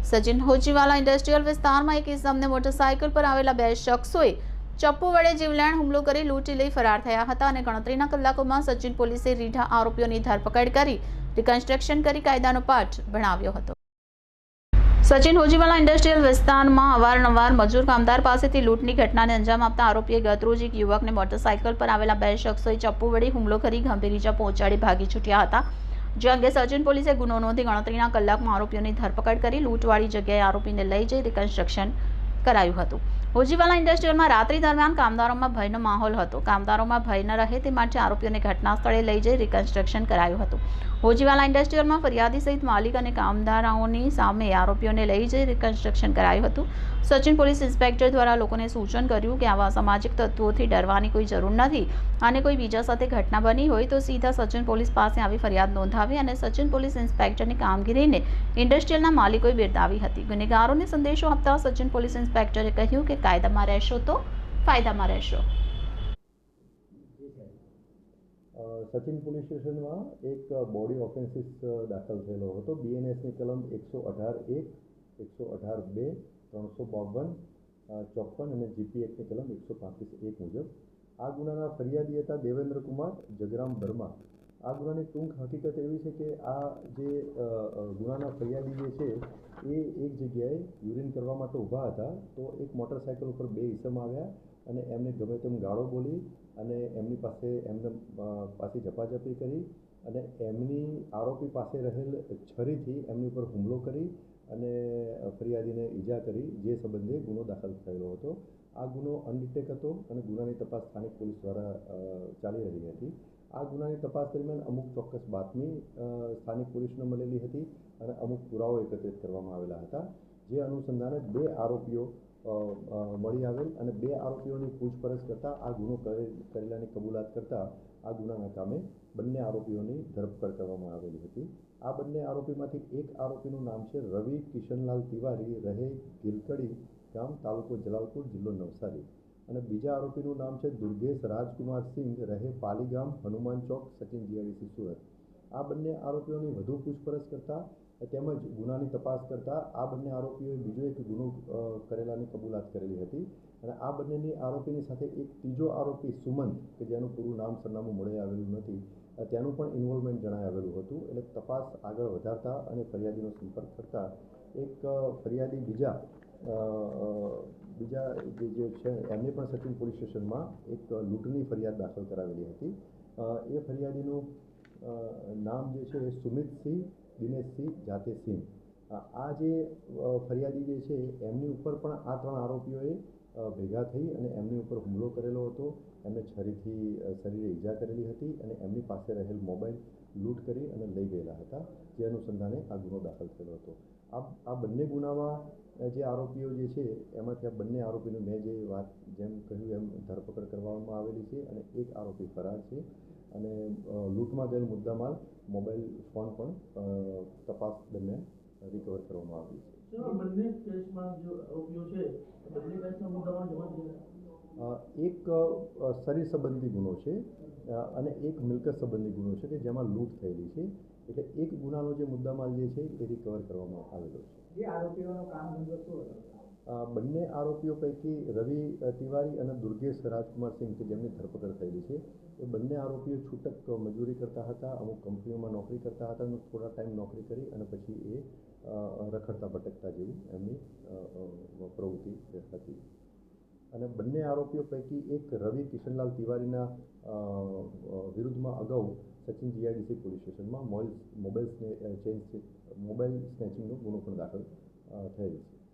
Sachin Hojiwala industrial વિસ્તારમાં એક ઇસમને motorcycle પર આવેલા બે શખ્સોએ ચપ્પુ વડે જીવલેણ હુમલો કરી લૂંટી લઈ ફરાર થયા હતા અને ગણતરીના કલાકોમાં સચિન પોલીસે રીઢા આરોપીઓની ધરપકડ કરી રિકન્સ્ટ્રક્શન કરી કાયદાનો પાઠ ભણાવ્યો હતો। સચિન હોજીવાલા ઇન્ડસ્ટ્રીયલ વિસ્તારમાં અવારનવાર મજૂર કામદાર પાસેથી લૂંટની ઘટનાને અંજામ આપતા આરોપીએ ગતરોજ એક યુવકને મોટરસાયકલ પર આવેલા બે શખ્સોએ ચપ્પુ વડે હુમલો કરી ગંભીર ઇજા પહોંચાડી ભાગી છૂટ્યા હતા। જે અંગે સચિન પોલીસે ગુનો નોંધી ગણતરીના કલાકમાં આરોપીઓની ધરપકડ કરી લૂંટવાળી જગ્યાએ આરોપીને લઈ જઈ રિકન્સ્ટ્રક્શન કરાયું હતું। હોજીવાલા ઇન્ડસ્ટ્રીયલમાં રાત્રિ દરમિયાન કામદારોમાં ભયનો માહોલ હતો। કામદારોમાં ભય ન રહે તે માટે આરોપીઓને ઘટના સ્થળે લઈ જઈ રિકન્સ્ટ્રક્શન કરાયું હતું। હોજીવાલા ઇન્ડસ્ટ્રીયલમાં ફરિયાદી સહિત માલિક અને કામદારોની સામે આરોપીઓને લઈ જઈ રિકન્સ્ટ્રક્શન કરાયું હતું। સચિન પોલીસ ઇન્સ્પેક્ટર દ્વારા લોકોને સૂચન કર્યું કે આવા સામાજિક તત્વોથી ડરવાની કોઈ જરૂર નથી અને કોઈ બીજા સાથે ઘટના બની હોય તો સીધા સચિન પોલીસ પાસે આવી ફરિયાદ નોંધાવી અને સચિન પોલીસ ઇન્સ્પેક્ટરની કામગીરીને ઇન્ડસ્ટ્રીયલના માલિકોએ બિરદાવી હતી। ગુનેગારોને સંદેશો આપતા સચિન પોલીસ ઇન્સ્પેક્ટરે કહ્યું કે કાયદામાં રહેશો તો ફાયદામાં રહેશો। સચિન પોલીસ સ્ટેશનમાં એક બોડી ઓફેન્સીસ દાખલ થયેલો હતો। બીએનએસની કલમ 118(1), 118(2), 352, 54 અને જીપી એક્ટની કલમ 135(1) મુજબ આ ગુનાના ફરિયાદી હતા દેવેન્દ્ર કુમાર જગરામ વર્મા। આ ગુનાની ટૂંક હકીકત એવી છે કે આ જે ગુનાના ફરિયાદી જે છે એ એક જગ્યાએ યુરિન કરવા માટે ઊભા હતા તો એક મોટરસાયકલ ઉપર બે ઈસમ આવ્યા અને એમને ગમે તેમ ગાળો બોલી અને એમની પાસે પાછી ઝપાઝપી કરી અને એમની આરોપી પાસે રહેલ છરીથી એમની ઉપર હુમલો કરી અને ફરિયાદીને ઈજા કરી, જે સંબંધે ગુનો દાખલ થયેલો હતો। આ ગુનો અનડિટેક હતો અને ગુનાની તપાસ સ્થાનિક પોલીસ દ્વારા ચાલી રહી હતી। આ ગુનાની તપાસ દરમિયાન અમુક ચોક્કસ બાતમી સ્થાનિક પોલીસને મળેલી હતી અને અમુક પુરાવો એકત્રિત કરવામાં આવેલા હતા। જે અનુસંધાને બે આરોપીઓ મળી આવેલ અને બે આરોપીઓની પૂછપરછ કરતાં આ ગુનો કરેલાની કબૂલાત કરતાં આ ગુનાના કામે બંને આરોપીઓની ધરપકડ કરવામાં આવેલી હતી। આ બંને આરોપીમાંથી એક આરોપીનું નામ છે રવિ કિશનલાલ તિવારી, રહે ગિલકડી ગામ, તાલુકો જલાલપુર, જિલ્લો નવસારી અને બીજા આરોપીનું નામ છે દુર્ગેશ રાજકુમાર સિંહ, રહે પાલી ગામ, હનુમાન ચોક, સચિન જીઆઈડીસી, સુરત। આ બંને આરોપીઓની વધુ પૂછપરછ કરતા તેમજ ગુનાની તપાસ કરતા આ બંને આરોપીઓએ બીજો એક ગુનો કરેલાની કબૂલાત કરેલી હતી અને આ બંનેની આરોપીની સાથે એક ત્રીજો આરોપી સુમંત કે જેનું પૂરું નામ સરનામું મળી આવેલું નથી તેનું પણ ઇન્વોલ્વમેન્ટ જણાઈ આવેલું હતું। એટલે તપાસ આગળ વધારતા અને ફરિયાદીનો સંપર્ક કરતા એક ફરિયાદી બીજા જે છે એમને પણ સચિન પોલીસ સ્ટેશનમાં એક લૂંટની ફરિયાદ દાખલ કરાવેલી હતી। એ ફરિયાદીનું નામ જે છે એ સુમિતસિંહ દિનેશસિંહ જાતેસિંહ। આ જે ફરિયાદી જે છે એમની ઉપર પણ આ ત્રણ આરોપીઓએ ભેગા થઈ અને એમની ઉપર હુમલો કરેલો હતો। એમને છરીથી શરીરે ઈજા કરેલી હતી અને એમની પાસે રહેલ મોબાઈલ લૂંટ કરી અને લઈ ગયેલા હતા, જે અનુસંધાને આ ગુનો દાખલ થયેલો હતો। આ બંને ગુનામાં જે આરોપીઓ જે છે એમાંથી આ બંને આરોપીનું મેં જે વાત જેમ કહ્યું એમ ધરપકડ કરવામાં આવેલી છે અને એક આરોપી ફરાર છે અને લૂંટમાં ગયેલ મુદ્દામાલ મોબાઈલ ફોન પણ તપાસ દરમિયાન રિકવર કરવામાં આવ્યું છે। બંને કેસમાં જે આરોપીઓ છે બંને કેસના મુદ્દામાલ જમા થયા? એક શરીર સંબંધી ગુનો છે અને એક મિલકત સંબંધી ગુનો છે કે જેમાં લૂંટ થયેલી છે। એટલે એક ગુનાનો જે મુદ્દામાલ જે છે એ રિકવર કરવામાં આવેલો છે। જે આરોપીઓનો કામ ધંધો શું હતો? બંને આરોપીઓ પૈકી રવિ તિવારી અને દુર્ગેશ રાજકુમાર સિંહ કે જેમની ધરપકડ થયેલી છે એ બંને આરોપીઓ છૂટક મજૂરી કરતા હતા, અમુક કંપનીઓમાં નોકરી કરતા હતા અને થોડા ટાઈમ નોકરી કરી અને પછી એ રખડતા ભટકતા જેવી એમની પ્રવૃત્તિ હતી। અને બંને આરોપીઓ પૈકી એક રવિ કિશનલાલ તિવારીના વિરુદ્ધમાં અગાઉ સચિન જીઆઈડીસી પોલીસ સ્ટેશનમાં મોબાઈલ સ્નેચિંગનો ગુનો પણ દાખલ થયેલ છે।